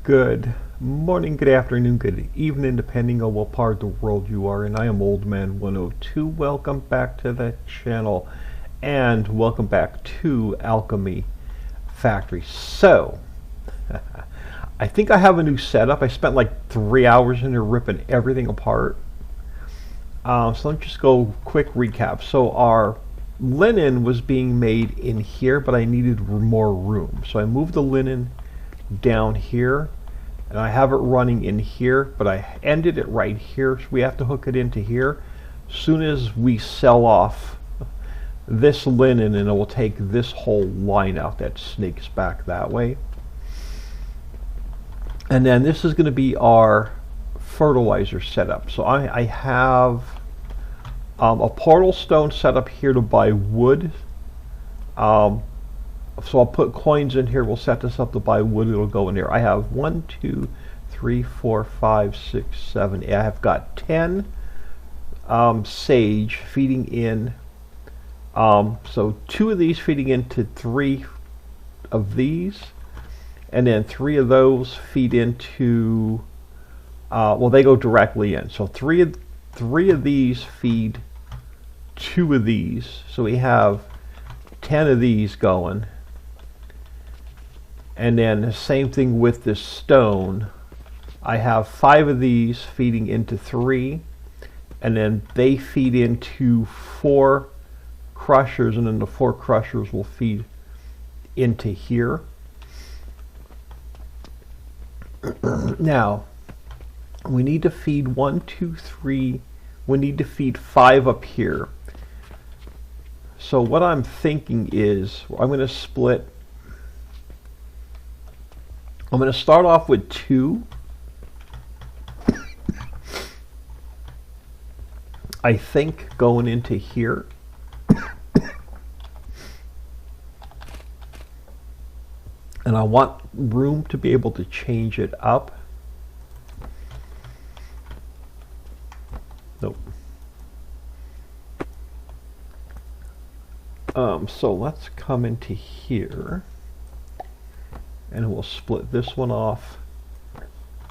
Good morning, good afternoon, good evening, depending on what part of the world you are in. I am Old Man 102. Welcome back to the channel, and welcome back to Alchemy Factory. So, I think I have a new setup. I spent like 3 hours in there ripping everything apart. So let's just go quick recap. So our linen was being made in here, but I needed more room. So I moved the linen down here, and I have it running in here, but I ended it right here, so we have to hook it into here. Soon as we sell off this linen, and it will take this whole line out that snakes back that way. And then this is going to be our fertilizer setup. So I have a portal stone set up here to buy wood. So I'll put coins in here. We'll set this up to buy wood. It'll go in there. I have 1, 2, 3, 4, 5, 6, 7. I have got 10 sage feeding in. So 2 of these feeding into 3 of these, and then 3 of those feed into. Well, they go directly in. So three of these feed 2 of these. So we have 10 of these going. And then the same thing with this stone. I have 5 of these feeding into 3, and then they feed into 4 crushers, and then the 4 crushers will feed into here. Now, we need to feed 1, 2, 3. We need to feed 5 up here. So what I'm thinking is I'm going to split. I'm going to start off with 2. I think going into here. And I want room to be able to change it up. Nope. So let's come into here. And we'll split this one off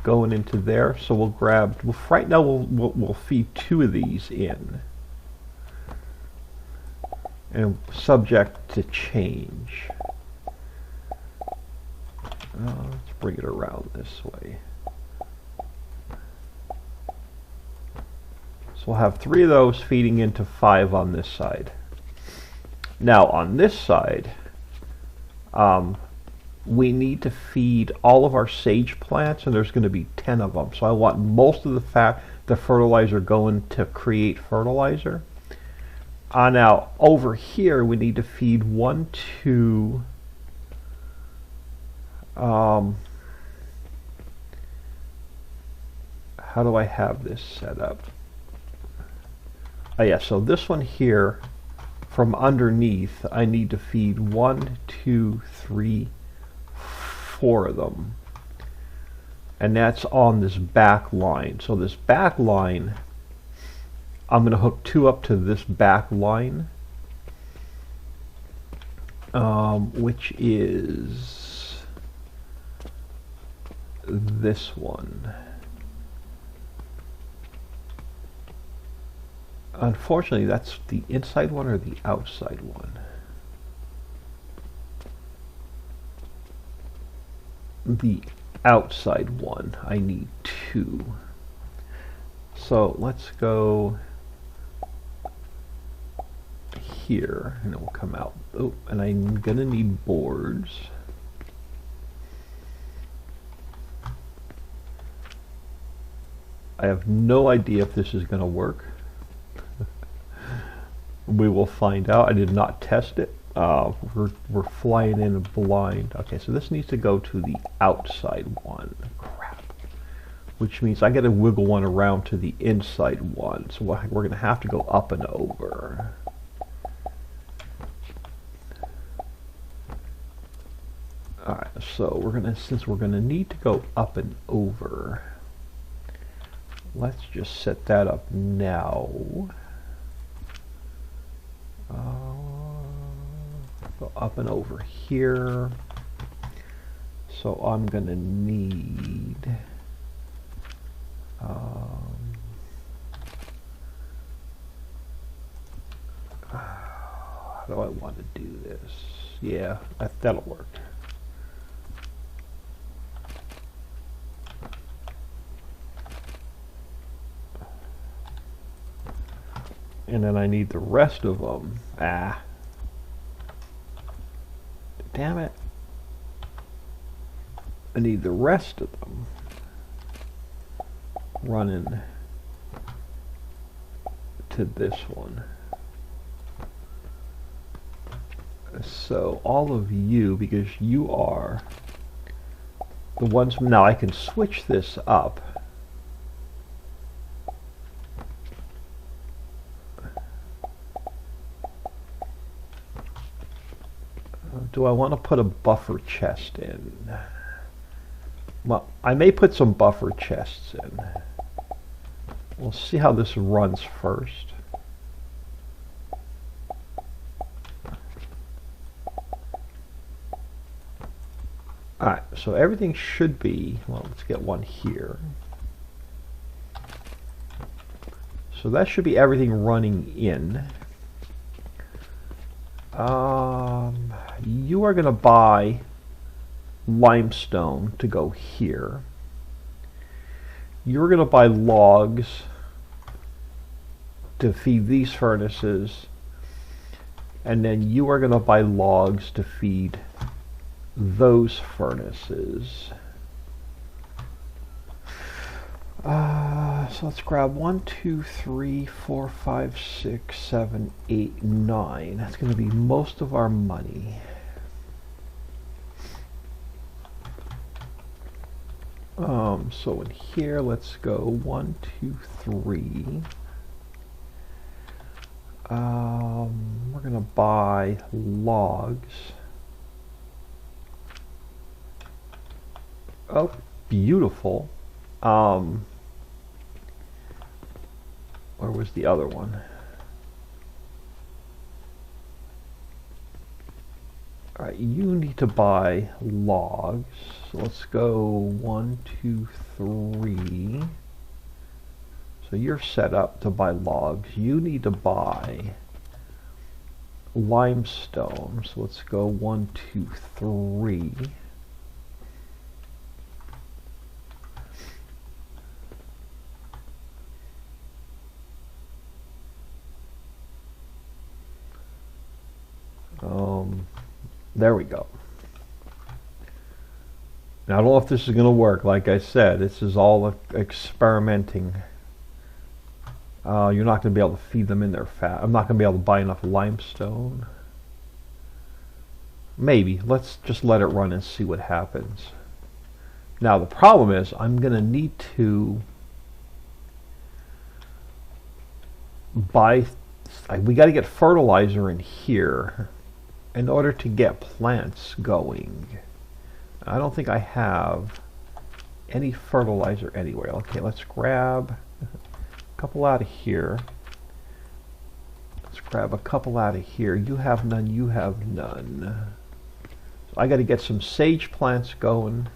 going into there. So we'll grab, right now we'll feed 2 of these in, and subject to change. Let's bring it around this way. So we'll have 3 of those feeding into 5 on this side. Now on this side, we need to feed all of our sage plants, and there's going to be 10 of them. So I want most of the fertilizer going to create fertilizer. Now over here we need to feed 1, 2. How do I have this set up? Oh yeah, so this one here, from underneath, I need to feed 1, 2, 3, 4 of them, and that's on this back line. So this back line, I'm going to hook 2 up to this back line, which is this one. Unfortunately, that's the inside one or the outside one. The outside one. I need 2. So let's go here, and it will come out. Oh, and I'm gonna need boards. I have no idea if this is gonna work. We will find out. I did not test it. We're flying in blind. Okay, so this needs to go to the outside one. Crap. Which means I got to wiggle one around to the inside one. So we're going to have to go up and over. Alright, so since we're going to need to go up and over, let's just set that up now. Go up and over here. So I'm going to need how do I want to do this? Yeah, that'll work. And then I need the rest of them. Damn it. I need the rest of them running to this one. So all of you, because you are the ones, now I can switch this up. Do I want to put a buffer chest in? Well, I may put some buffer chests in. We'll see how this runs first. Alright, so everything should be, well, let's get one here. So that should be everything running in. You are going to buy limestone to go here. You're going to buy logs to feed these furnaces, and then you are going to buy logs to feed those furnaces. So let's grab 1, 2, 3, 4, 5, 6, 7, 8, 9. That's going to be most of our money. So in here, let's go 1, 2, 3. We're going to buy logs. Oh, beautiful. Where was the other one? Alright, you need to buy logs. So let's go 1, 2, 3. So you're set up to buy logs. You need to buy limestone. So let's go 1, 2, 3. There we go. Now, I don't know if this is going to work. Like I said, this is all experimenting. You're not going to be able to feed them in there fast. I'm not going to be able to buy enough limestone. Maybe. Let's just let it run and see what happens. Now, the problem is I'm going to need to buy... we got to get fertilizer in here in order to get plants going. I don't think I have any fertilizer anywhere. Okay, let's grab a couple out of here. Let's grab a couple out of here. You have none, you have none. So I got to get some sage plants going,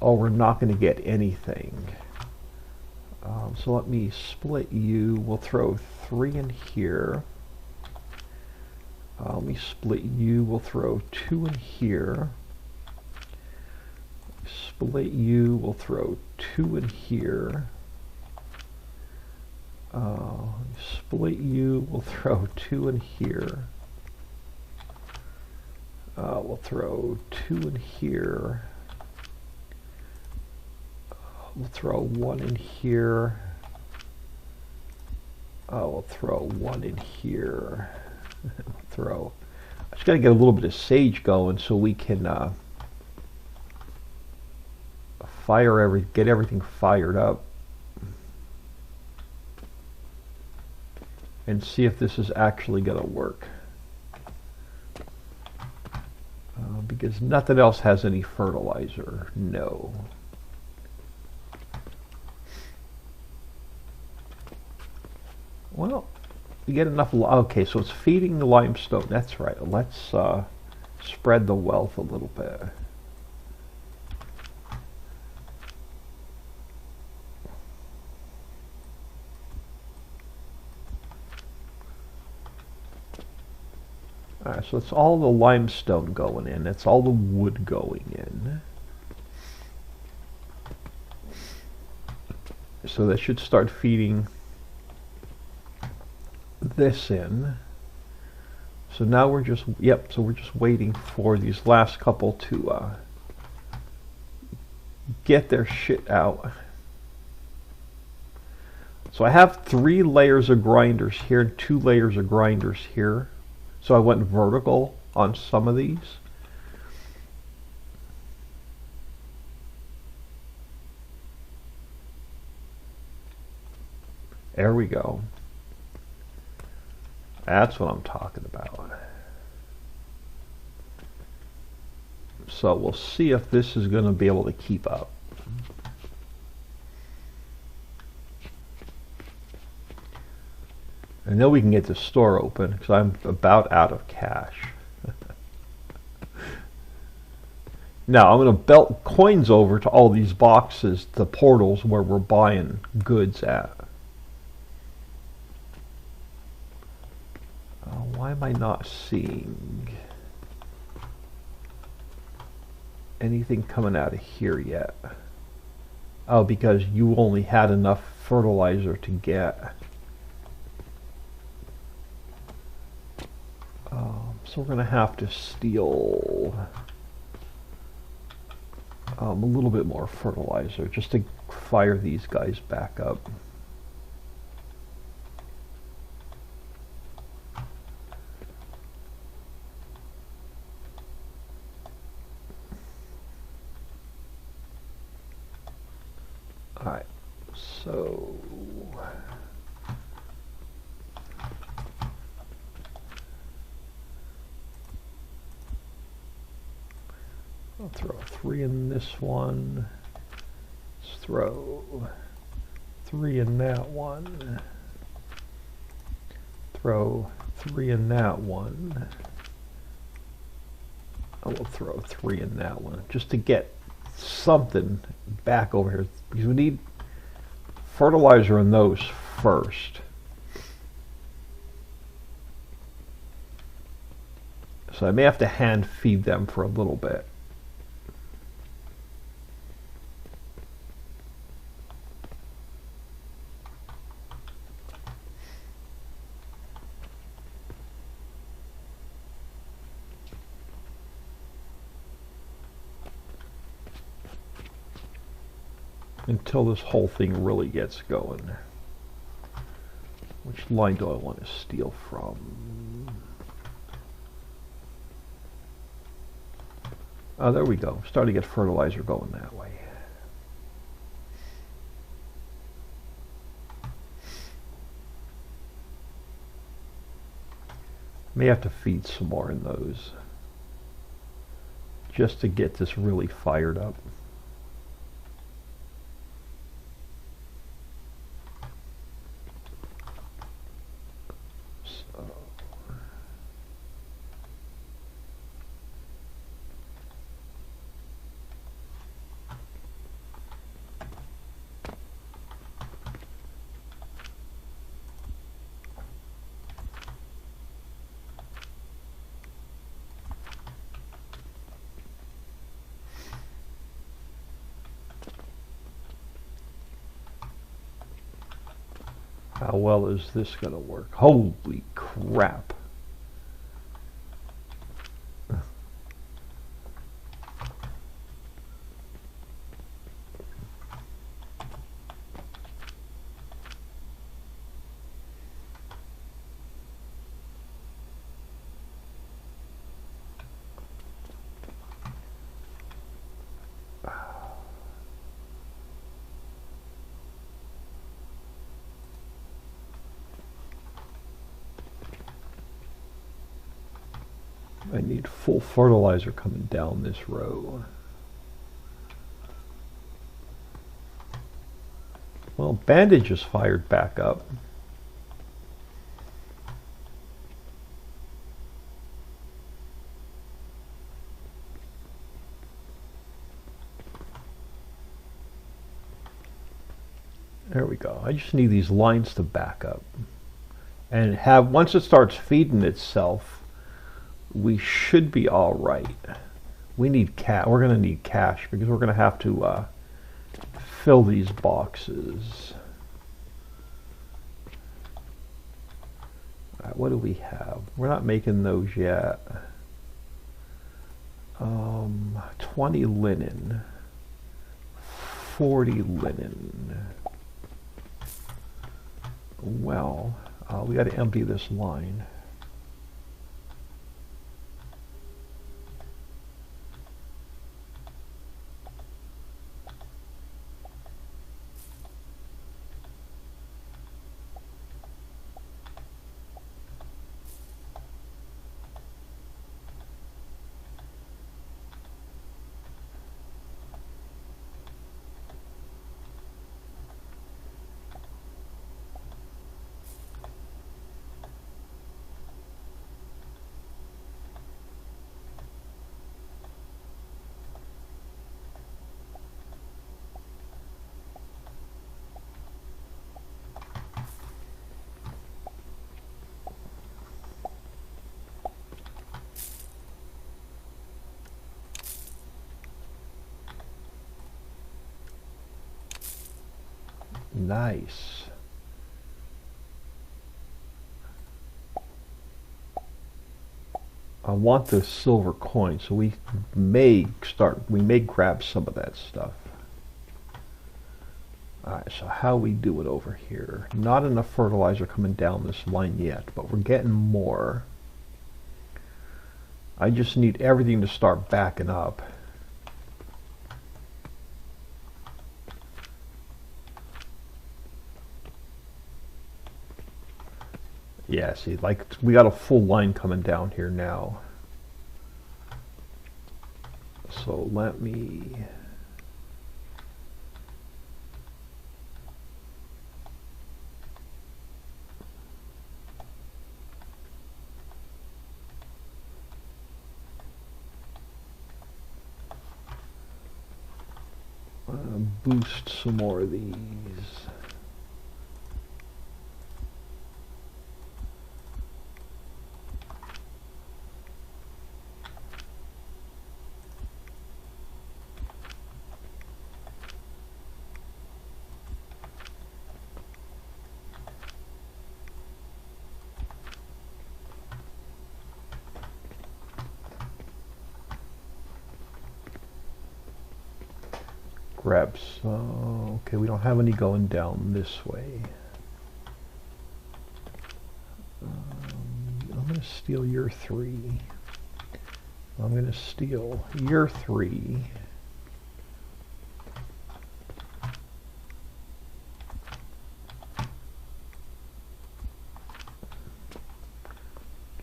or we're not going to get anything. So let me split you. We'll throw 3 in here. Let me split you. We'll throw 2 in here. Split you. We'll throw 2 in here. Split you. We'll throw 2 in here. We'll throw 2 in here. We'll throw 1 in here. We'll throw 1 in here. Throw. I just got to get a little bit of sage going so we can get everything fired up and see if this is actually going to work. Because nothing else has any fertilizer. No. Well, you get enough. Okay, so it's feeding the limestone. That's right. Let's spread the wealth a little bit. Alright, so it's all the limestone going in. It's all the wood going in. So that should start feeding this in. So now we're just, yep, so we're just waiting for these last couple to get their shit out. So I have 3 layers of grinders here and 2 layers of grinders here. So I went vertical on some of these. There we go. That's what I'm talking about. So we'll see if this is going to be able to keep up. I know we can get the store open because I'm about out of cash. Now I'm going to belt coins over to all these boxes, the portals where we're buying goods at. Why am I not seeing anything coming out of here yet? Oh, because you only had enough fertilizer to get. So we're going to have to steal a little bit more fertilizer just to fire these guys back up. Alright, so I'll throw 3 in this one. Let's throw 3 in that one. Throw 3 in that one. I will throw 3 in that one just to get something back over here because we need fertilizer in those first. So I may have to hand feed them for a little bit. Until this whole thing really gets going. Which line do I want to steal from? Oh, there we go. Starting to get fertilizer going that way. May have to feed some more in those just to get this really fired up. How well is this going to work? Holy crap. I need full fertilizer coming down this row. Well, bandage is fired back up. There we go. I just need these lines to back up. And have, once it starts feeding itself, we should be all right. We need cash. We're going to need cash because we're going to have to fill these boxes. All right, what do we have? We're not making those yet. 20 linen. 40 linen. Well, we got to empty this line. Nice. I want the silver coin, so we may grab some of that stuff. Alright, so how we do it over here. Not enough fertilizer coming down this line yet, but we're getting more. I just need everything to start backing up. Yeah, see, like, we got a full line coming down here now. So let me... boost some more of these. Grab some. Okay, we don't have any going down this way. I'm going to steal your 3. I'm going to steal your 3.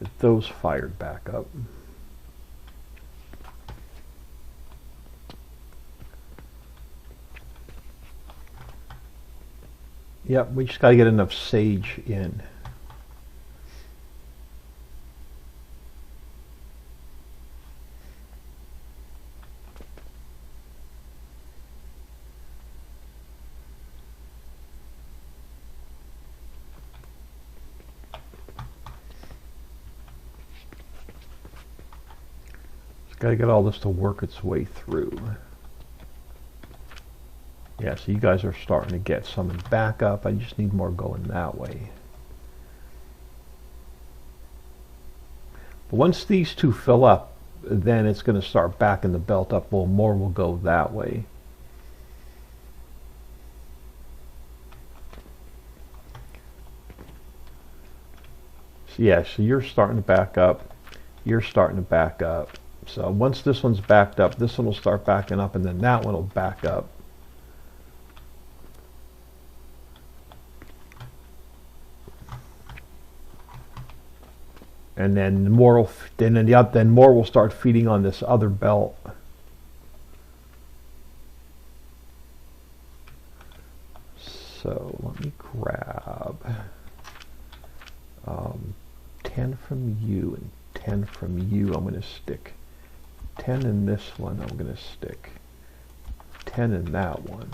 Get those fired back up. Yep, we just got to get enough sage in. Just got to get all this to work its way through. Yeah, so you guys are starting to get some back up. I just need more going that way. But once these two fill up, then it's going to start backing the belt up. Well, more will go that way. So yeah, so you're starting to back up. You're starting to back up. So once this one's backed up, this one will start backing up, and then that one will back up. And then more will, then more will start feeding on this other belt. So let me grab 10 from you and 10 from you. I'm going to stick 10 in this one. I'm going to stick 10 in that one.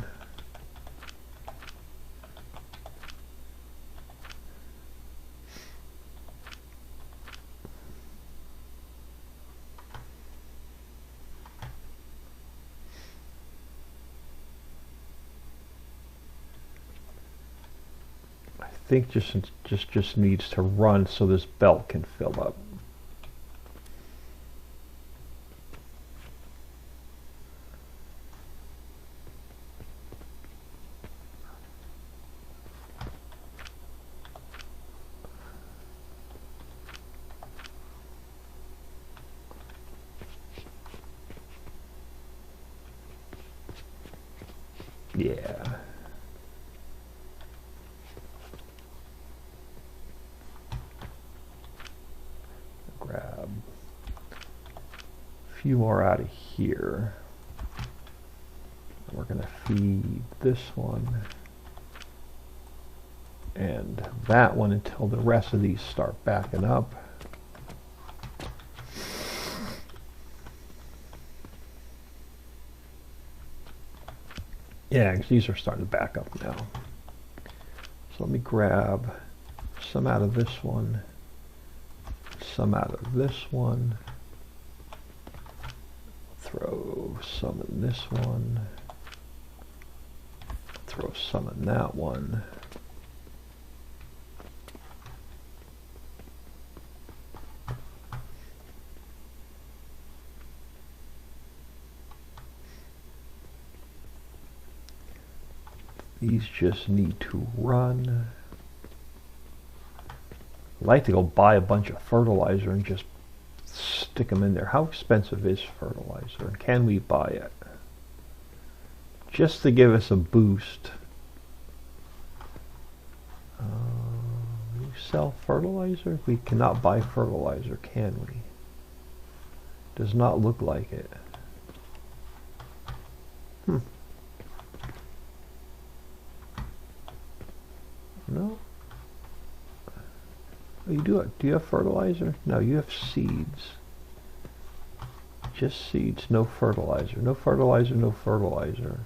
think just needs to run so this belt can fill up. Yeah. Grab a few more out of here. We're going to feed this one and that one until the rest of these start backing up. Yeah, because these are starting to back up now. So let me grab some out of this one, some out of this one, throw some in this one, throw some in that one. These just need to run. I'd like to go buy a bunch of fertilizer and just stick them in there. How expensive is fertilizer? And can we buy it? Just to give us a boost. We sell fertilizer? We cannot buy fertilizer, can we? Does not look like it. No. Oh, you do it. Do you have fertilizer? No, you have seeds. Just seeds, no fertilizer. No fertilizer, no fertilizer.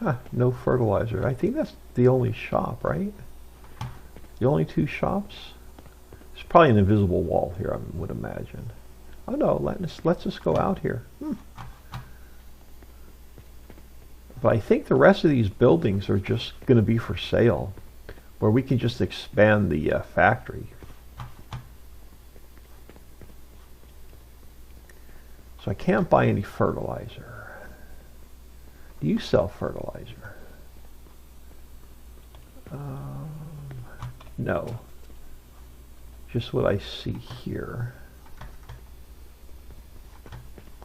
Huh, no fertilizer. I think that's the only shop, right? The only two shops? There's probably an invisible wall here, I would imagine. Oh no, let's just go out here. But I think the rest of these buildings are just going to be for sale, where we can just expand the factory. So I can't buy any fertilizer. Do you sell fertilizer? No. Just what I see here.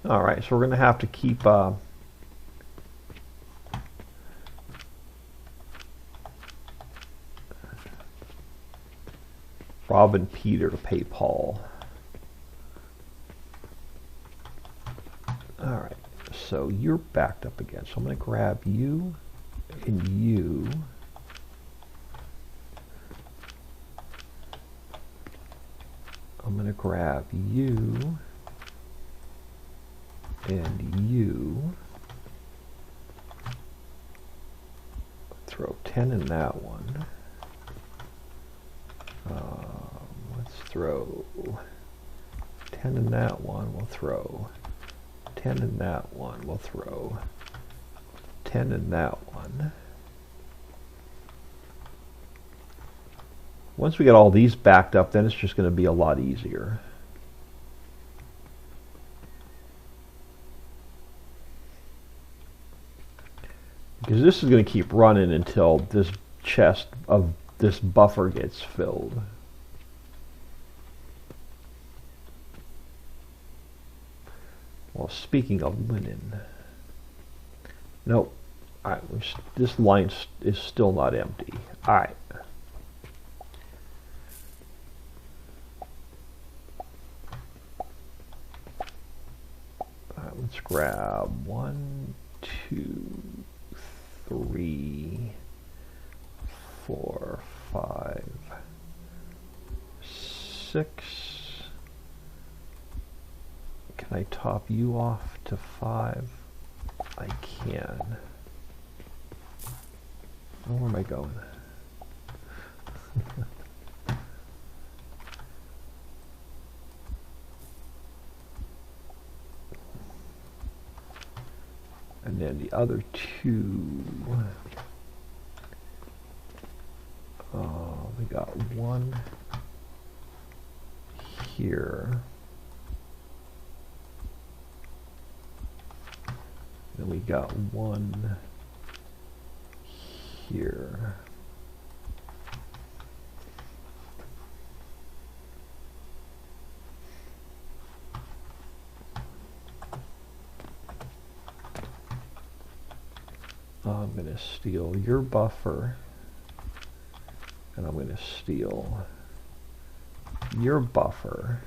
Alright, so we're going to have to keep... Rob and Peter to pay Paul. Alright, so you're backed up again. So I'm going to grab you and you. I'm going to grab you and you. Throw 10 in that one. Let's throw 10 in that one. We'll throw 10 in that one. We'll throw 10 in that one. Once we get all these backed up, then it's just going to be a lot easier. Because this is going to keep running until this chest of this buffer gets filled. Well, speaking of linen, nope. All right, this line is still not empty. All right. All right, let's grab 1, 2, 3, 4, 5, 6. Can I top you off to 5? I can. Oh, where am I going? And then the other two. got one here. Then we got one here. I'm going to steal your buffer, and I'm going to steal your buffer.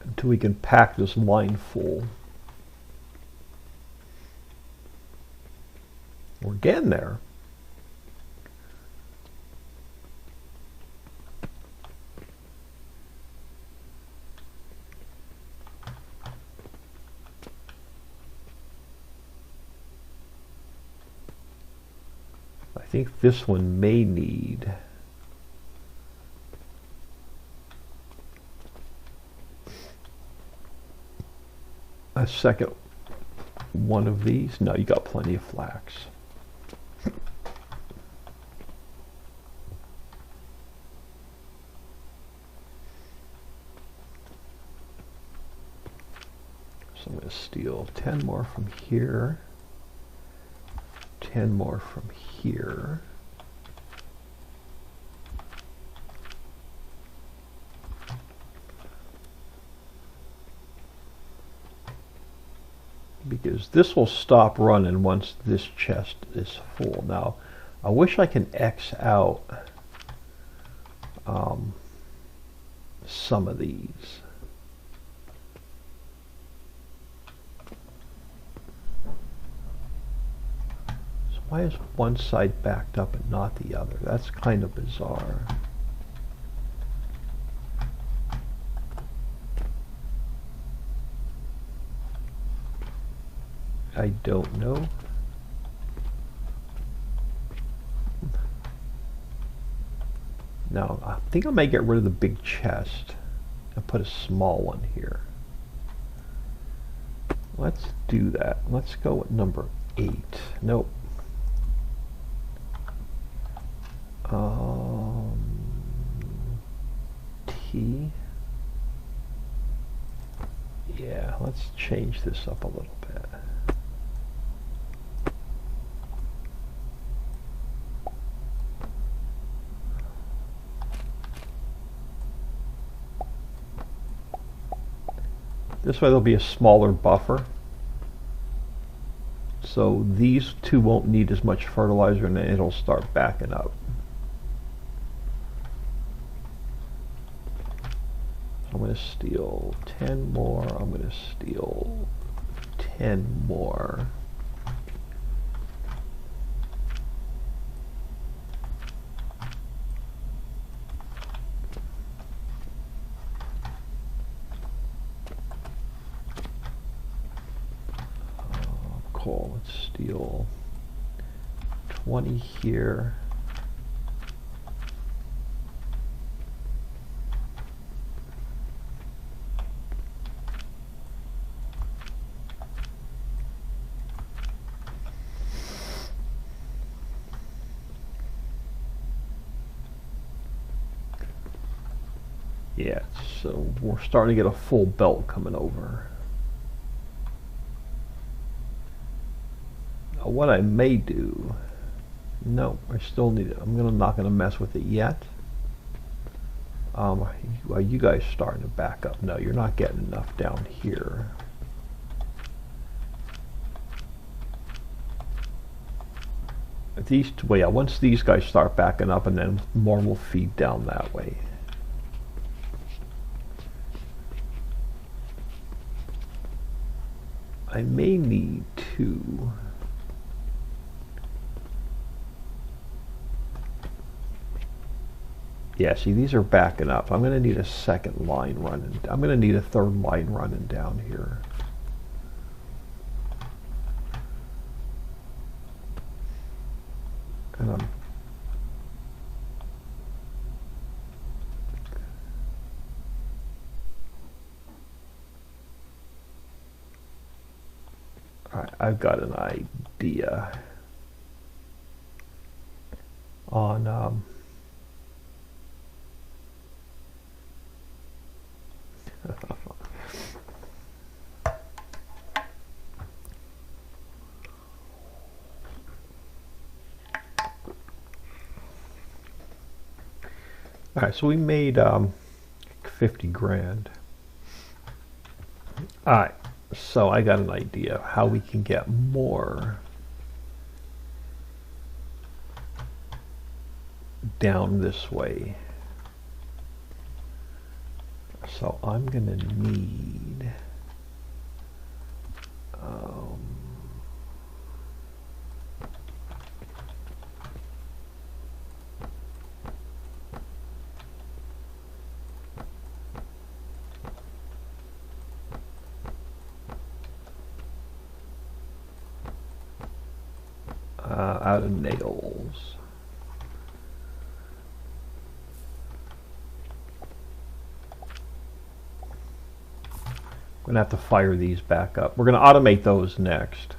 Until we can pack this line full. We're getting there. I think this one may need a second one of these. No, you got plenty of flax. So I'm going to steal 10 more from here, 10 more from here. Because this will stop running once this chest is full. Now, I wish I can X out some of these. So why is one side backed up and not the other? That's kind of bizarre. I don't know. Now, I think I may get rid of the big chest and put a small one here. Let's do that. Let's go with number 8. Nope. T. Yeah, let's change this up a little bit. This way there'll be a smaller buffer. So these two won't need as much fertilizer and then it'll start backing up. I'm going to steal 10 more. I'm going to steal 10 more. Cool. Let's steal 20 here. Yeah, so we're starting to get a full belt coming over. Now what I may do, no, I still need it. Not gonna mess with it yet. Well, you guys starting to back up. No, you're not getting enough down here. These two, well, yeah, once these guys start backing up, and then more will feed down that way. I may need to yeah, see, these are backing up. I'm going to need a second line running. I'm going to need a third line running down here. And Alright, I've got an idea on Alright, so we made 50 grand. Alright, so I got an idea how we can get more down this way. So I'm gonna need out of nails. I'm gonna have to fire these back up. We're gonna automate those next.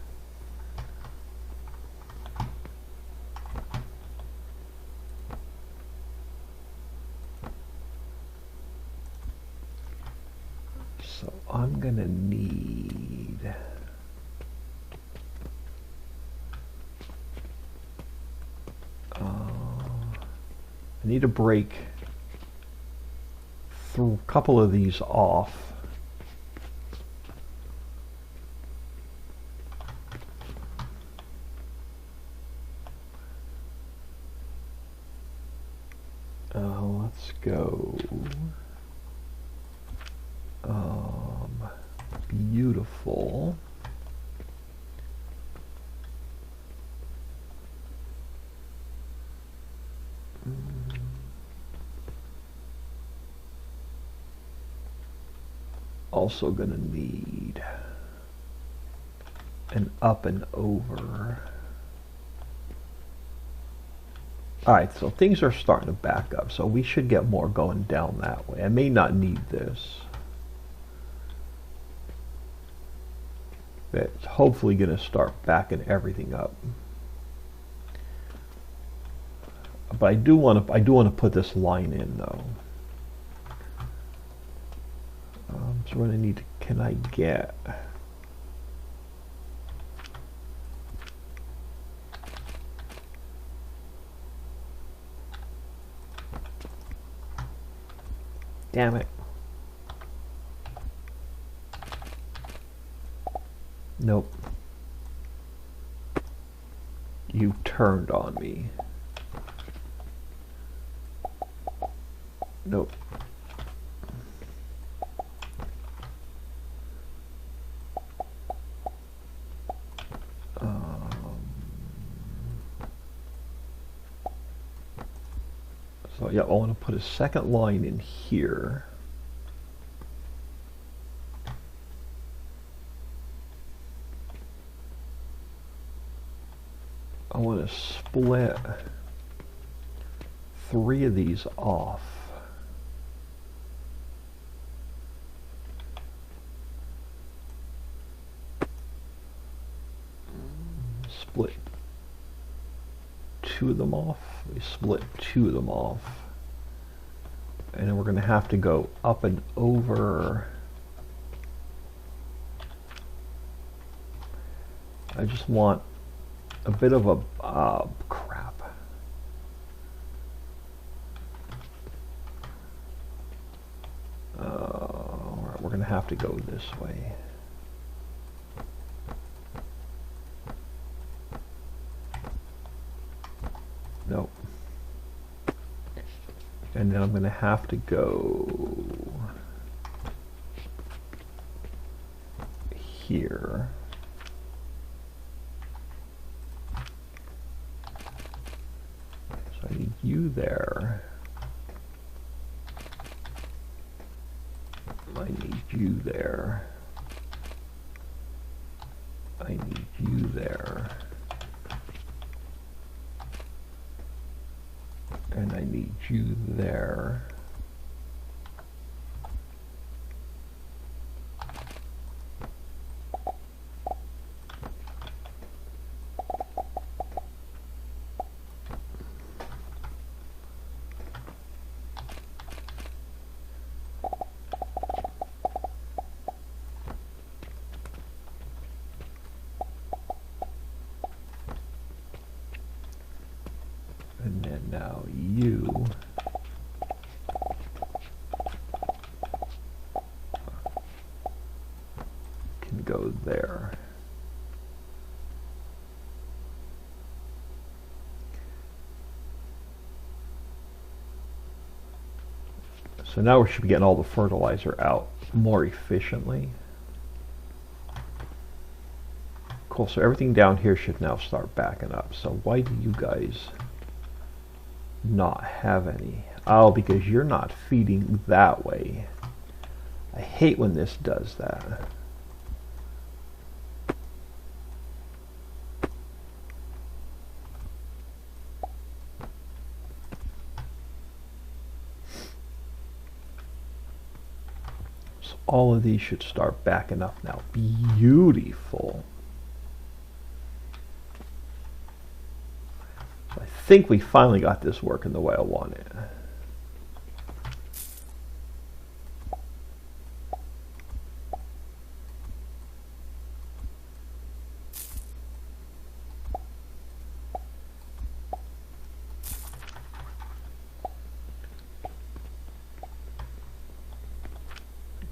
So I'm gonna need I need to break through a couple of these off. Let's go. Beautiful. Also gonna need an up and over. Alright, so things are starting to back up, so we should get more going down that way. I may not need this. But it's hopefully going to start backing everything up. But I do want to put this line in though. So we're going to need to, can I get damn it. Nope. You turned on me. Nope. So yeah, I want to put a second line in here. I want to split 3 of these off. Split 2 of them off. We split 2 of them off. And then we're going to have to go up and over. I just want a bit of a crap. We're going to have to go this way. Nope. And then I'm going to have to go here. So I need you there. I need you there. I need you there. And I need you there. go there. So now we should be getting all the fertilizer out more efficiently. Cool, so everything down here should now start backing up. So why do you guys not have any? Oh, because you're not feeding that way. I hate when this does that. So all of these should start backing up now. Beautiful. So I think we finally got this working the way I want it.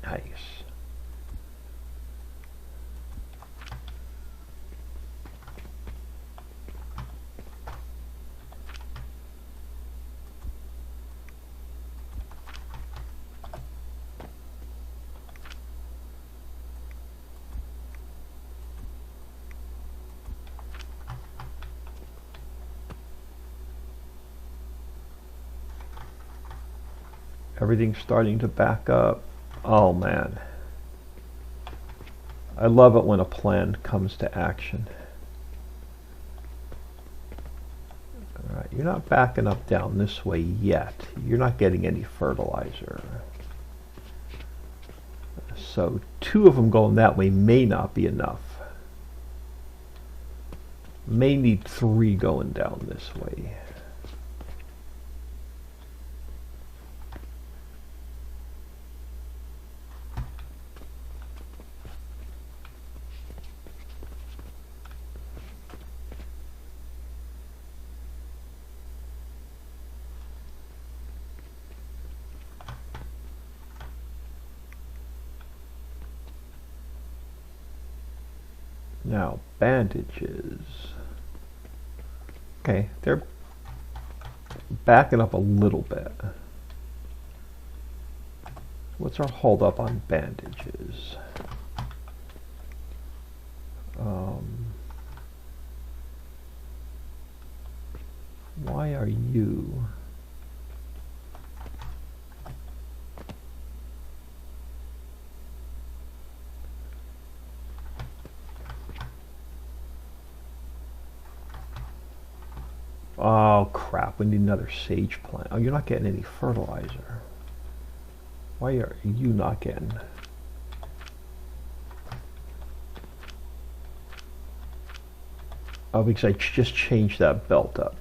Nice. Everything's starting to back up. Oh man. I love it when a plan comes to action. Alright, you're not backing up down this way yet. You're not getting any fertilizer. So 2 of them going that way may not be enough. May need 3 going down this way. Now, bandages. Okay, they're backing up a little bit. What's our hold up on bandages? Why are you? Oh crap, we need another sage plant. Oh, you're not getting any fertilizer. Why are you not getting? Oh, because I just changed that belt up.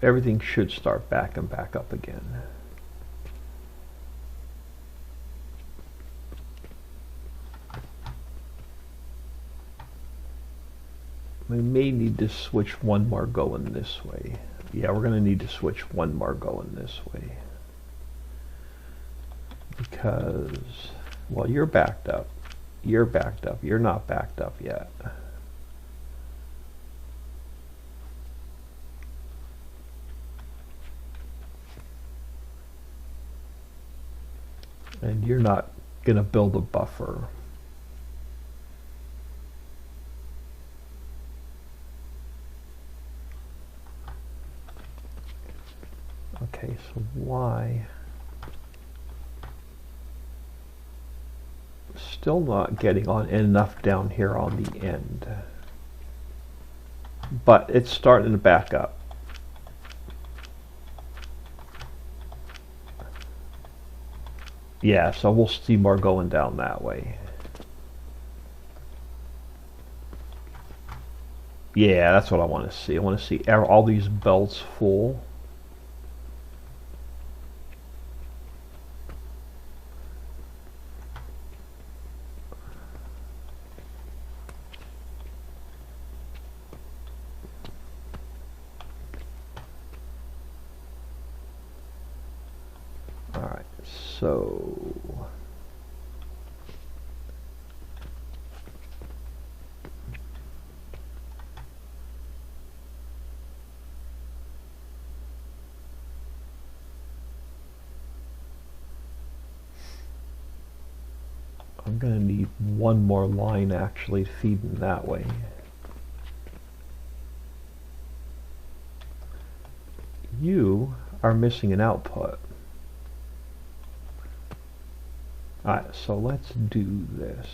Everything should start back and back up again. We may need to switch one more going this way. Yeah, we're going to need to switch one more going this way. Because, well, you're backed up. You're backed up. You're not backed up yet. And you're not going to build a buffer. Okay, so why? Still not getting on enough down here on the end. But it's starting to back up. Yeah, so we'll see more going down that way. Yeah, that's what I want to see. I want to see all these belts full. So I'm going to need one more line actually feeding that way. You are missing an output. Alright, so let's do this.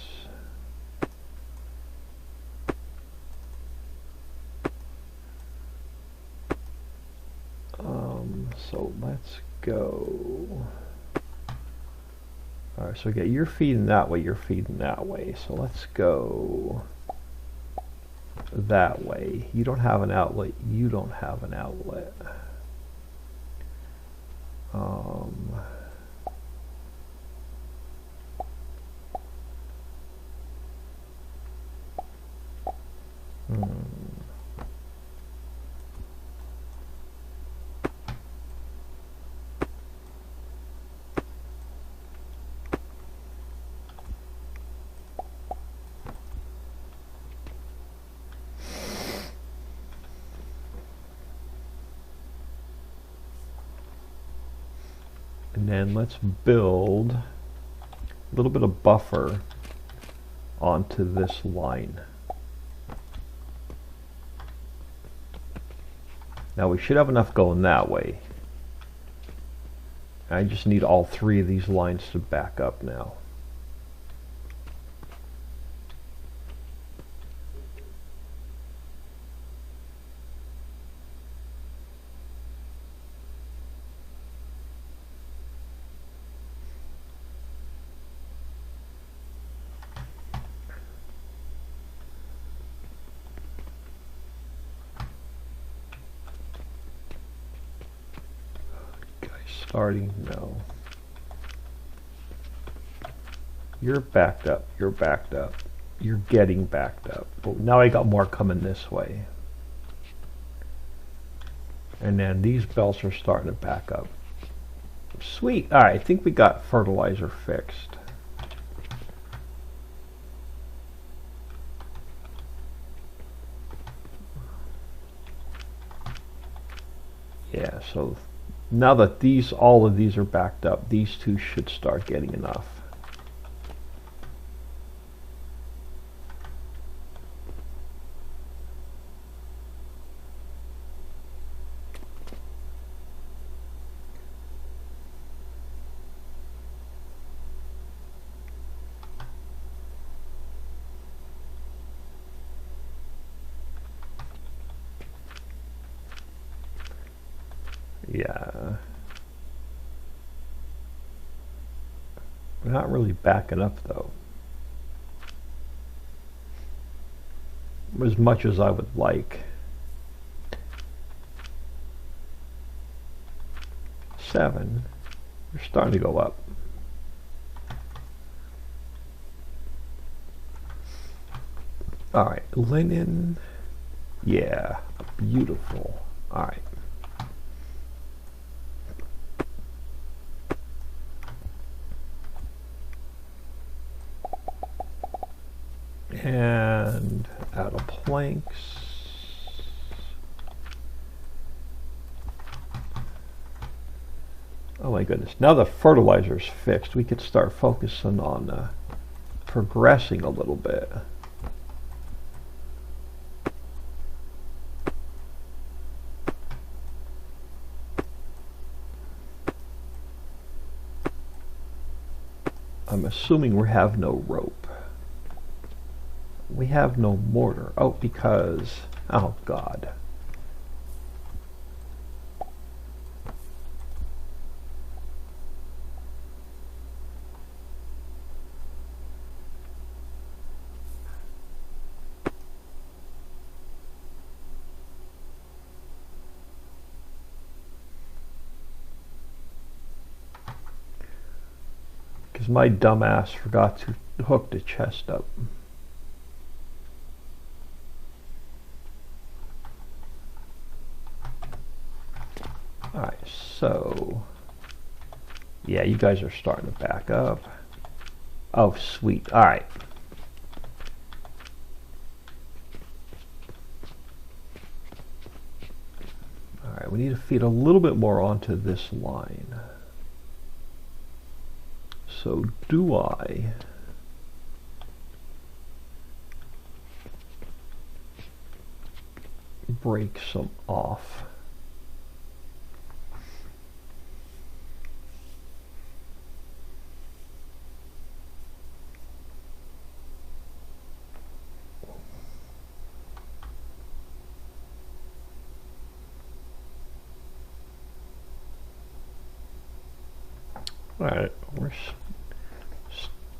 So let's go. Alright, so again, you're feeding that way, you're feeding that way. So let's go that way. You don't have an outlet, you don't have an outlet. And then let's build a little bit of buffer onto this line. Now we should have enough going that way. I just need all three of these lines to back up now. Starting, no. You're backed up, you're backed up. You're getting backed up. But now I got more coming this way. And then these belts are starting to back up. Sweet. Alright, I think we got fertilizer fixed. Yeah, so now that all of these are backed up, these two should start getting enough. Yeah. We're not really backing up though. As much as I would like. 7. We're starting to go up. Alright, linen. Yeah, beautiful. Alright. And out of planks. Oh my goodness. Now the fertilizer's fixed, we could start focusing on progressing a little bit. I'm assuming we have no rope. We have no mortar. Oh, because... oh, God. Because my dumbass forgot to hook the chest up. Alright, so Yeah, you guys are starting to back up. Oh, sweet. All right. All right, we need to feed a little bit more onto this line. So do I break some off? All right, we're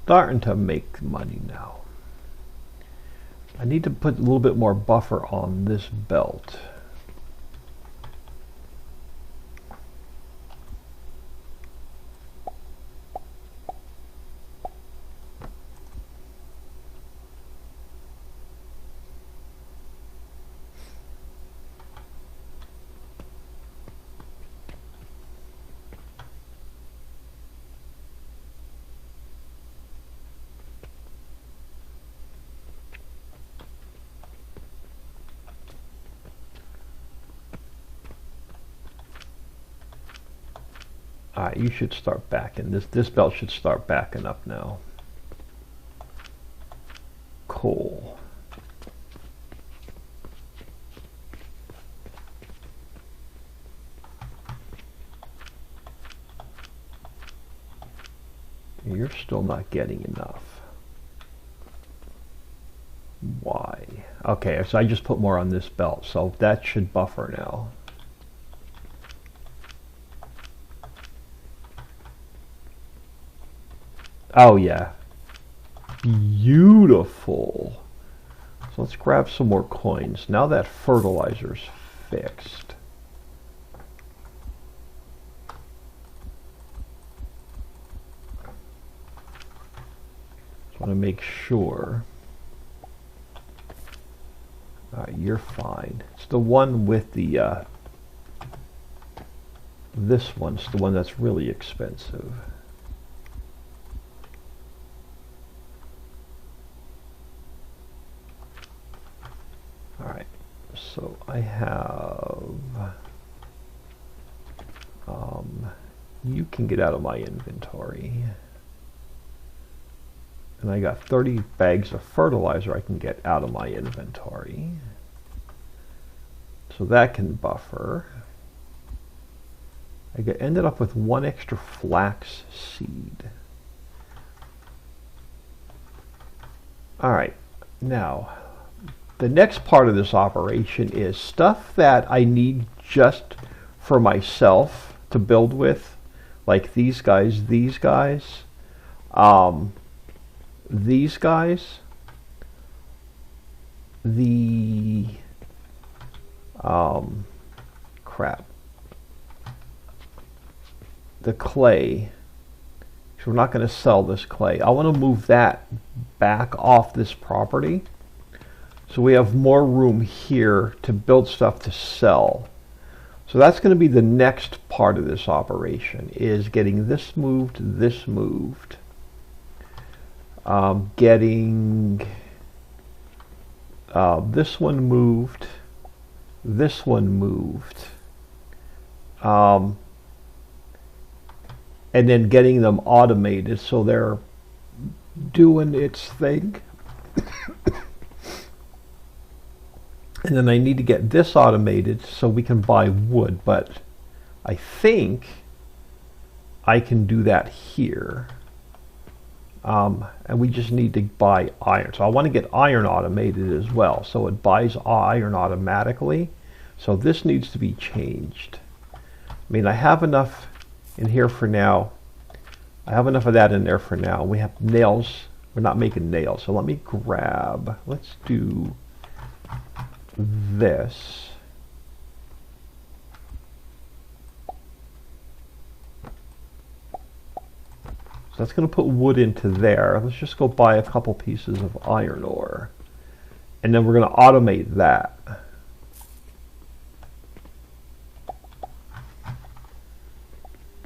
starting to make money now. I need to put a little bit more buffer on this belt. Alright, you should start backing. This belt should start backing up now. Cool. You're still not getting enough. Why? Okay, so I just put more on this belt, so that should buffer now. Oh yeah. Beautiful. So let's grab some more coins. Now that fertilizer's fixed. Just want to make sure. Alright, you're fine. It's the one with the this one's the one that's really expensive. Alright, so I have you can get out of my inventory. And I got 30 bags of fertilizer I can get out of my inventory. So that can buffer. I ended up with 1 extra flax seed. Alright, now the next part of this operation is stuff that I need just for myself to build with, like these guys, these guys, the crap, the clay. So we're not going to sell this clay. I want to move that back off this property. So we have more room here to build stuff to sell. So that's going to be the next part of this operation, is getting this moved, getting this one moved, and then getting them automated so they're doing its thing. And then I need to get this automated so we can buy wood, but I think I can do that here. And we just need to buy iron. So I want to get iron automated as well, so it buys iron automatically. So this needs to be changed. I mean, I have enough in here for now. I have enough of that in there for now. We have nails. We're not making nails, so let me grab, let's do this. So that's going to put wood into there. Let's just go buy a couple pieces of iron ore, and then we're going to automate that.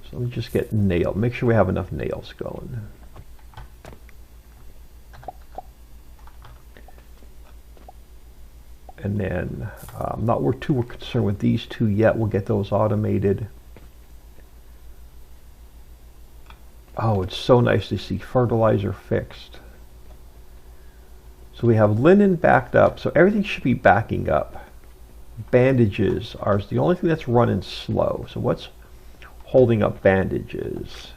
So Let me just get nail. Make sure we have enough nails going. And then not we're too concerned with these two yet. We'll get those automated. Oh, it's so nice to see fertilizer fixed. So we have linen backed up. So everything should be backing up. Bandages are the only thing that's running slow. So what's holding up bandages?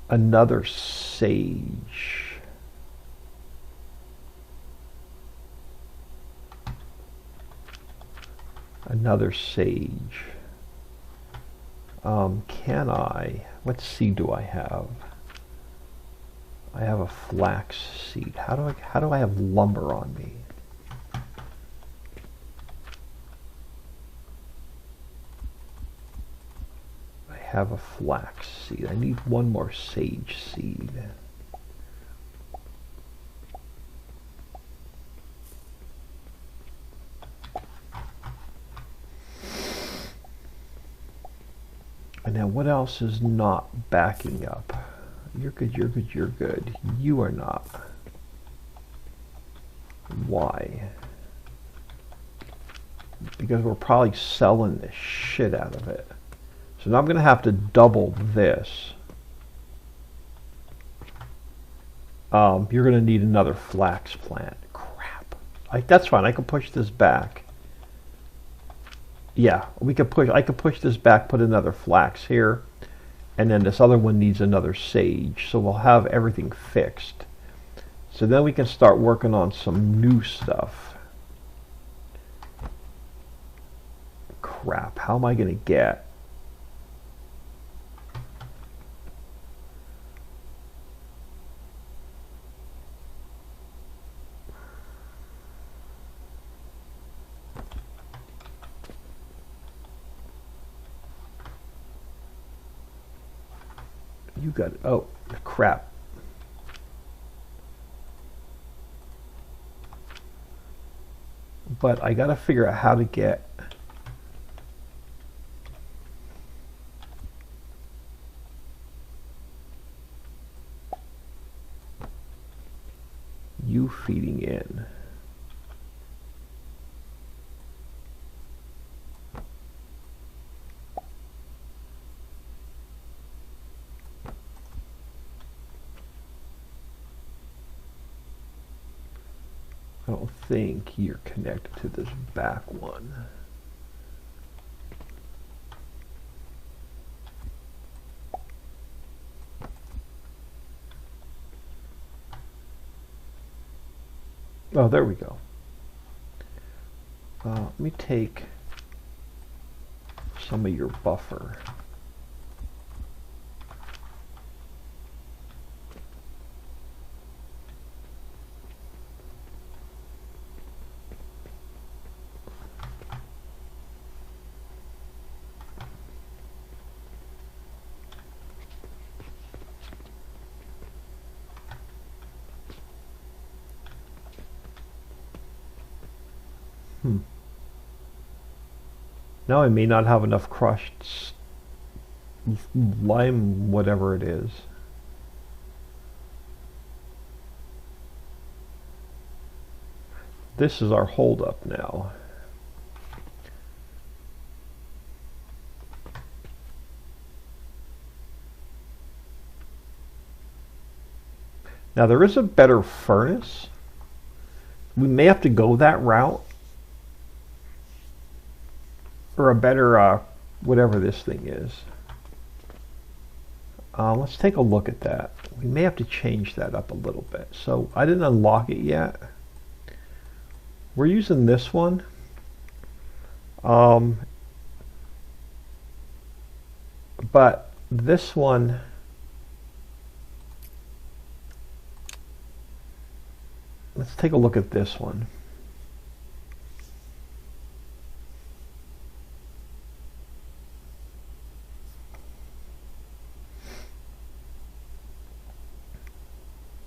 Another sage. Another sage. Can I? What seed do I have? I have a flax seed. How do I have lumber on me? I have a flax seed. I need one more sage seed. And now what else is not backing up? You're good, you're good, you're good. You are not. Why? Because we're probably selling the shit out of it. So now I'm going to have to double this. You're going to need another flax plant. Crap. That's fine. I can push this back. Yeah, we could push. I could push this back, put another flax here, and then this other one needs another sage. So we'll have everything fixed. So then we can start working on some new stuff. Crap, how am I going to get? You got it. Oh, crap. But I got to figure out how to get you feeding in. I don't think you're connected to this back one. Oh, there we go. Let me take some of your buffer. Now I may not have enough crushed lime, whatever it is. This is our holdup now. Now there is a better furnace. We may have to go that route. Or a better, whatever this thing is. Let's take a look at that. We may have to change that up a little bit. So I didn't unlock it yet. We're using this one. But this one, let's take a look at this one.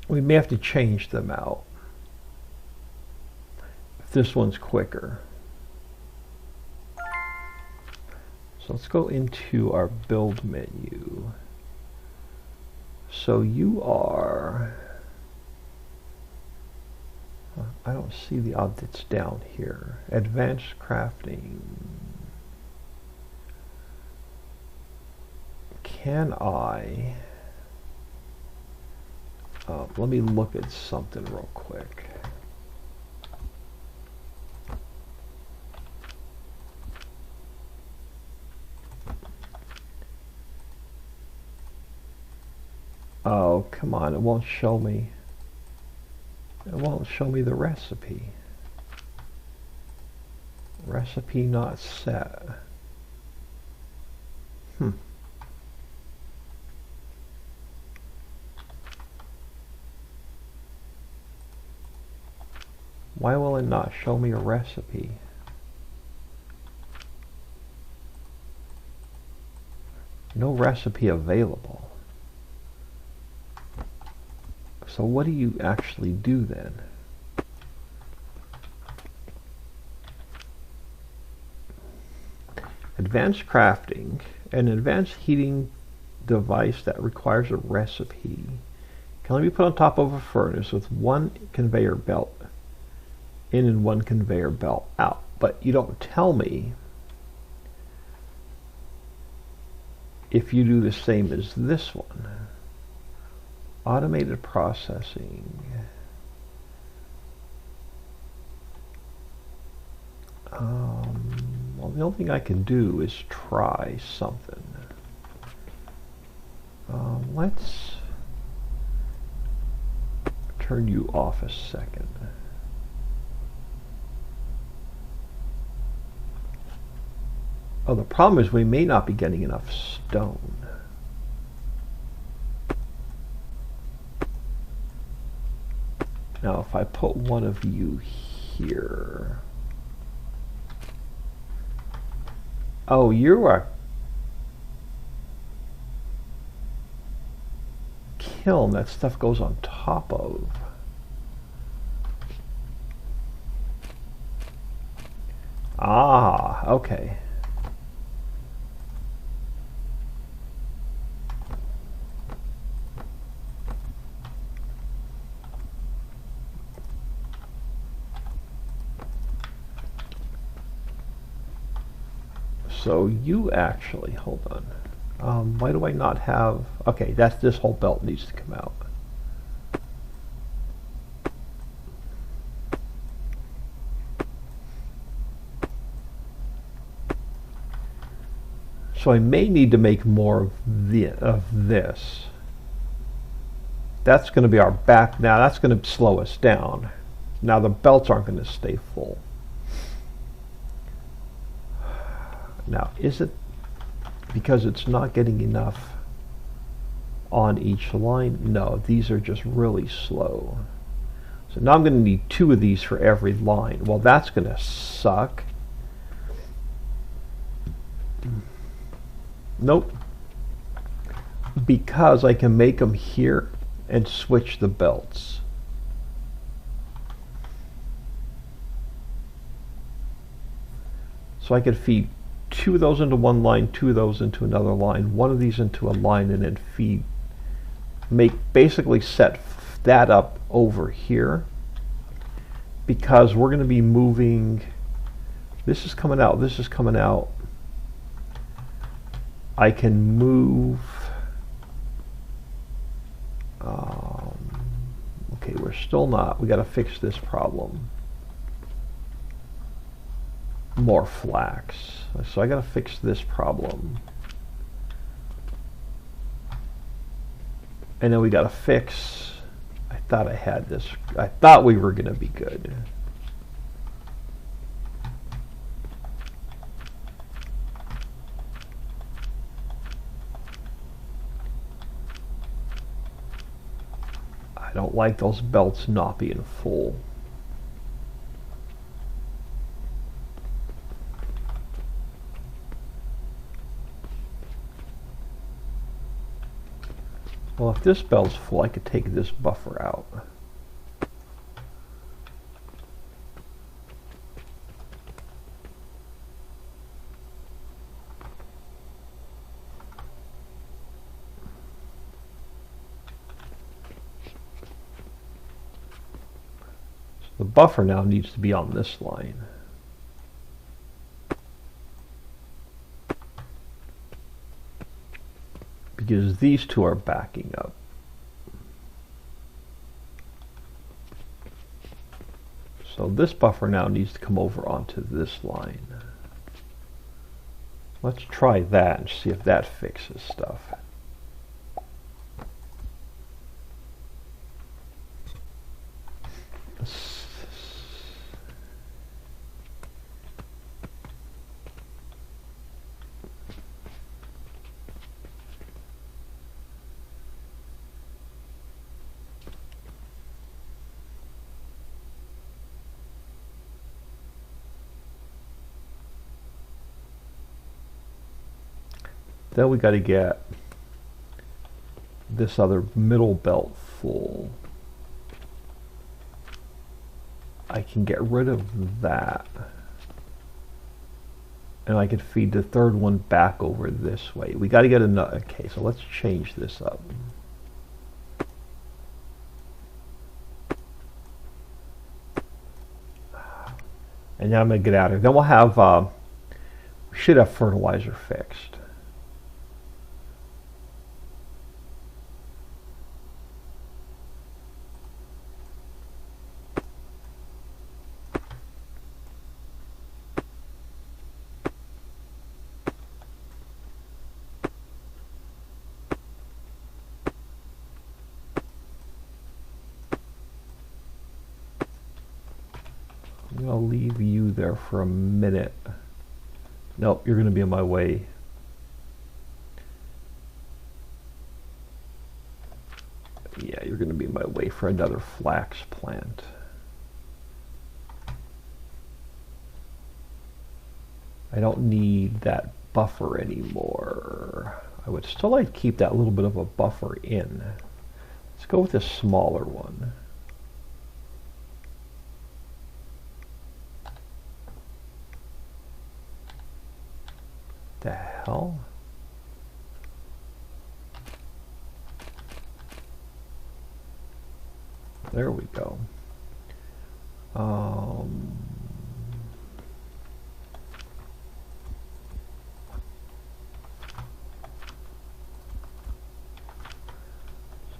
We may have to change them out. If this one's quicker. So let's go into our build menu. So you are, I don't see the objects down here. Advanced crafting. Can I, let me look at something real quick. Oh, come on, it won't show me. It won't show me the recipe. Recipe not set. Why will it not show me a recipe? No recipe available. So what do you actually do then? Advanced crafting, an advanced heating device that requires a recipe can only be put on top of a furnace with one conveyor belt in and one conveyor belt out. But you don't tell me if you do the same as this one. Automated processing. Well, the only thing I can do is try something. Let's turn you off a second. Oh, the problem is we may not be getting enough stone. Now, if I put one of you here. Oh, you are kiln that stuff goes on top of. Ah, okay. So you actually, hold on. Why do I not have, okay, that's, this whole belt needs to come out. So I may need to make more of this. That's going to be our back. Now that's going to slow us down. Now the belts aren't going to stay full. Now, is it because it's not getting enough on each line? No, these are just really slow. So now I'm going to need 2 of these for every line. Well, that's going to suck. Nope. Because I can make them here and switch the belts. So I could feed 2 of those into one line, 2 of those into another line, 1 of these into a line, and then feed, basically set that up over here, because we're going to be moving, this is coming out, this is coming out. I can move, okay, we're still not, we got to fix this problem. More flax. So I got to fix this problem. And then we got to fix, I thought I had this, I thought we were going to be good. I don't like those belts not being full. Well, if this belt's full, I could take this buffer out. The buffer now needs to be on this line. Because these two are backing up. So this buffer now needs to come over onto this line. Let's try that and see if that fixes stuff. Then we got to get this other middle belt full. I can get rid of that. And I can feed the third one back over this way. We got to get another. Okay, so let's change this up. And now I'm going to get out of here. Then we'll have, we should have fertilizer fixed. I'll leave you there for a minute. Nope, you're going to be in my way. Yeah, you're going to be in my way for another flax plant. I don't need that buffer anymore. I would still like to keep that little bit of a buffer in. Let's go with this smaller one. The hell? There we go. So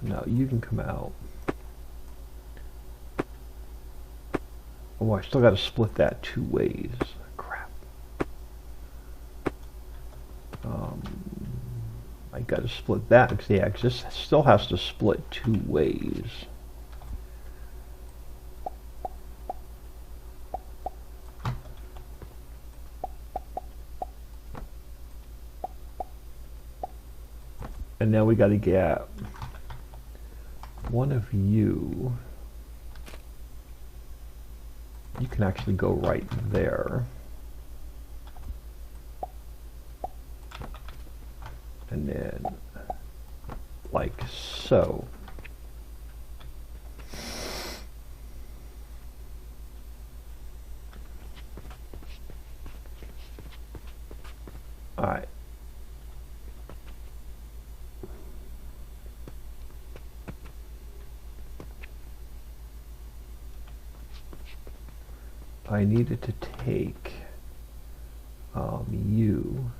now you can come out. Oh, I still got to split that two ways. I got to split that because the axis still has to split two ways. And now we got to get one of you. You can actually go right there. And then, like so. All right. I needed to take you.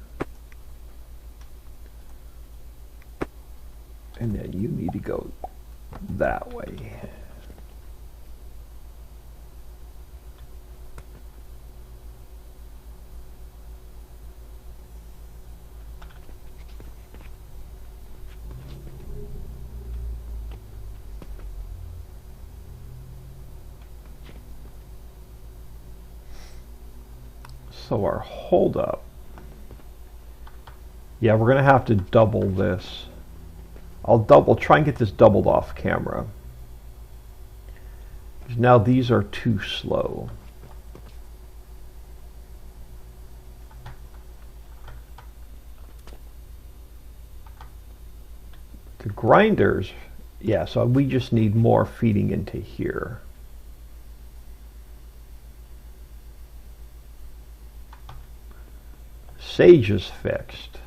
And then you need to go that way. So our holdup. Yeah, we're going to have to double this. I'll try and get this doubled off camera. Now these are too slow. The grinders, yeah, so we just need more feeding into here. Sage is fixed.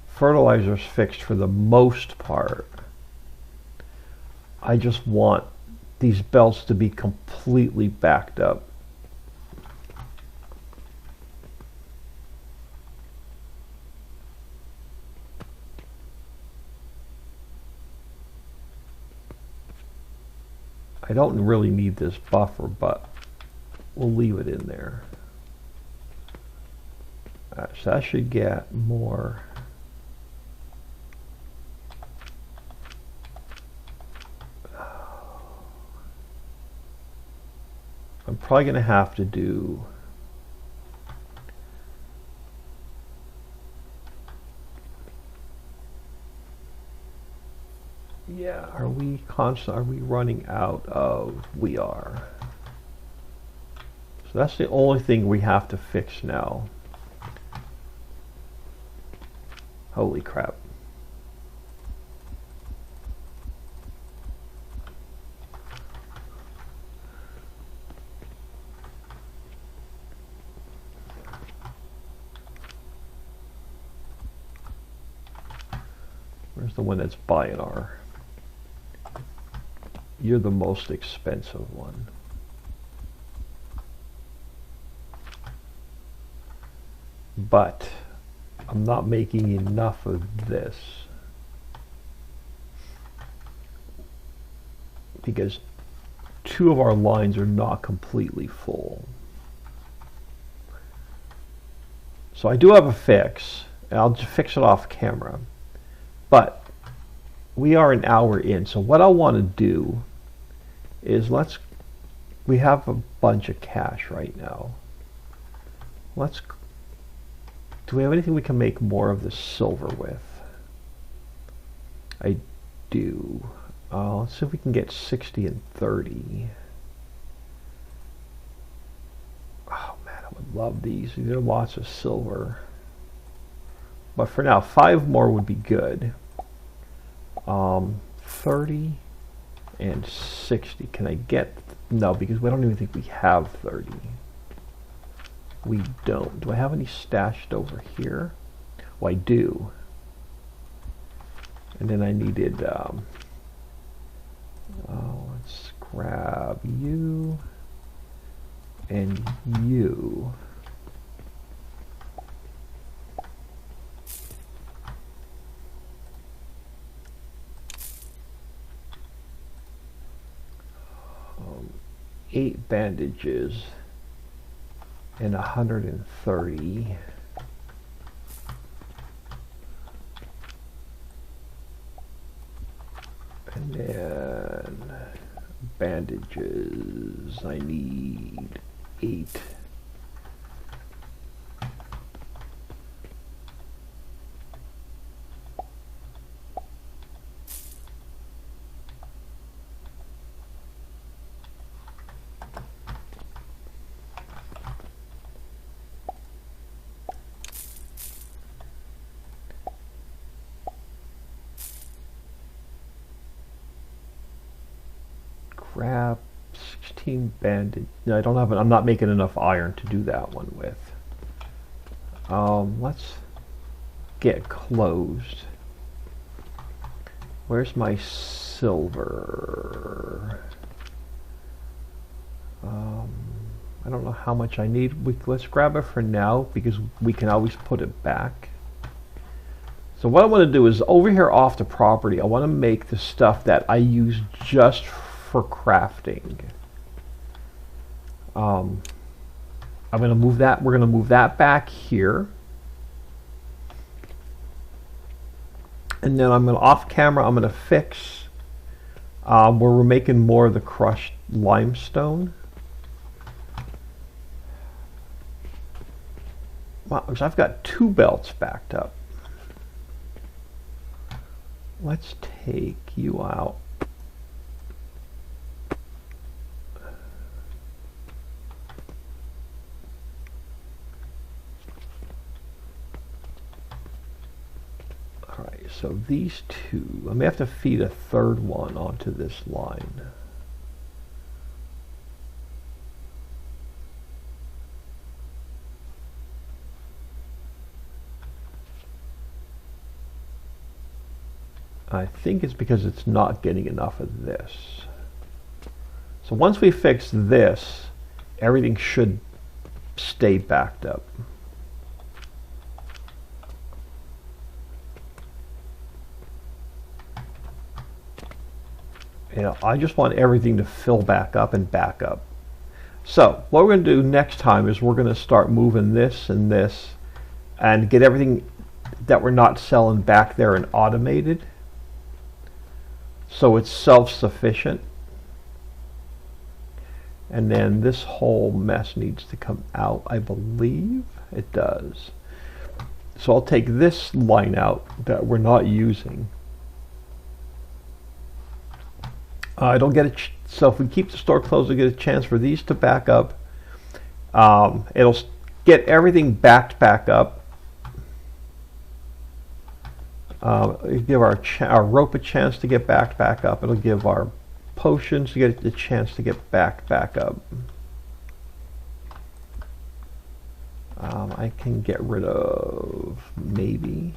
Fertilizer's fixed for the most part. I just want these belts to be completely backed up. I don't really need this buffer, but we'll leave it in there. So that should get more. I'm probably going to have to do are we running out of? We are. So that's the only thing we have to fix now. Holy crap. Where's the one that's buying our? You're the most expensive one. But I'm not making enough of this because 2 of our lines are not completely full. So I do have a fix, and I'll just fix it off camera. But we are an hour in, so what I want to do is we have a bunch of cash right now. Do we have anything we can make more of this silver with? I do. Let's see if we can get 60 and 30. Oh man, I would love these. These are lots of silver. But for now, 5 more would be good. 30 and 60. Can I get... No, because we don't even think we have 30. We don't. Do I have any stashed over here? Well, I do. And then I needed... let's grab you and you. Eight bandages and 130. And then bandages, I need 8. Grab 16 bandage. No, I don't have it. I'm not making enough iron to do that one with. Let's get closed. Where's my silver? I don't know how much I need. Let's grab it for now because we can always put it back. So what I want to do is over here off the property, I want to make the stuff that I use just for crafting. I'm going to move that. We're going to move that back here, and then I'm going to off camera. I'm going to fix where we're making more of the crushed limestone. Wow, because I've got 2 belts backed up. Let's take you out. Alright, so these 2, I may have to feed a 3rd one onto this line. I think it's because it's not getting enough of this. So once we fix this, everything should stay backed up. You know, I just want everything to fill back up and back up. So what we're going to do next time is we're going to start moving this and this and get everything that we're not selling back there and automated, so it's self-sufficient. And then this whole mess needs to come out, I believe it does. So I'll take this line out that we're not using. It'll get so if we keep the store closed, we'll get a chance for these to back up. It'll get everything backed back up. It'll give our rope a chance to get backed back up. It'll give our potions to get the chance to get backed back up. I can get rid of maybe,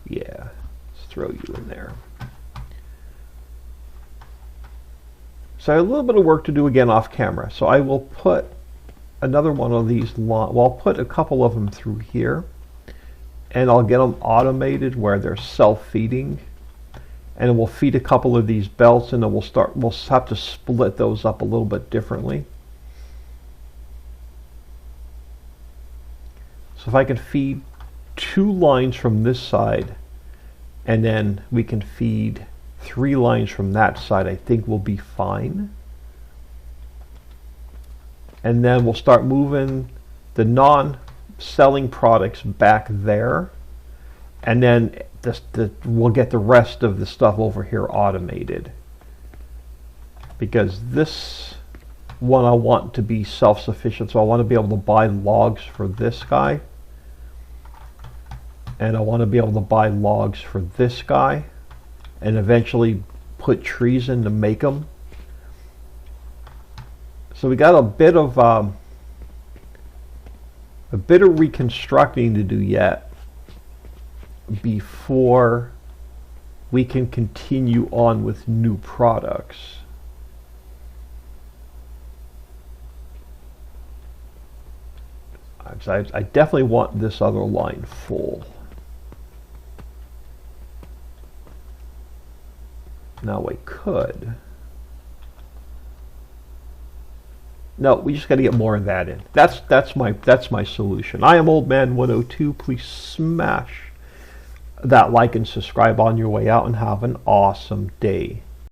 yeah, let's throw you in there. So I have a little bit of work to do again off camera. So I will put another one of these, well, I'll put a couple of them through here, and I'll get them automated where they're self-feeding, and we'll feed a couple of these belts, and then we'll have to split those up a little bit differently. So if I can feed 2 lines from this side, and then we can feed 3 lines from that side, I think we'll be fine. And then we'll start moving the non-selling products back there, and then we'll get the rest of the stuff over here automated, because this one I want to be self-sufficient. So I want to be able to buy logs for this guy, and I want to be able to buy logs for this guy, and eventually put trees in to make them. So we got a bit of reconstructing to do yet before we can continue on with new products. I definitely want this other line full. Now I could. No, we just got to get more of that in. That's my solution. I am Old Man 102. Please smash that like and subscribe on your way out, and have an awesome day.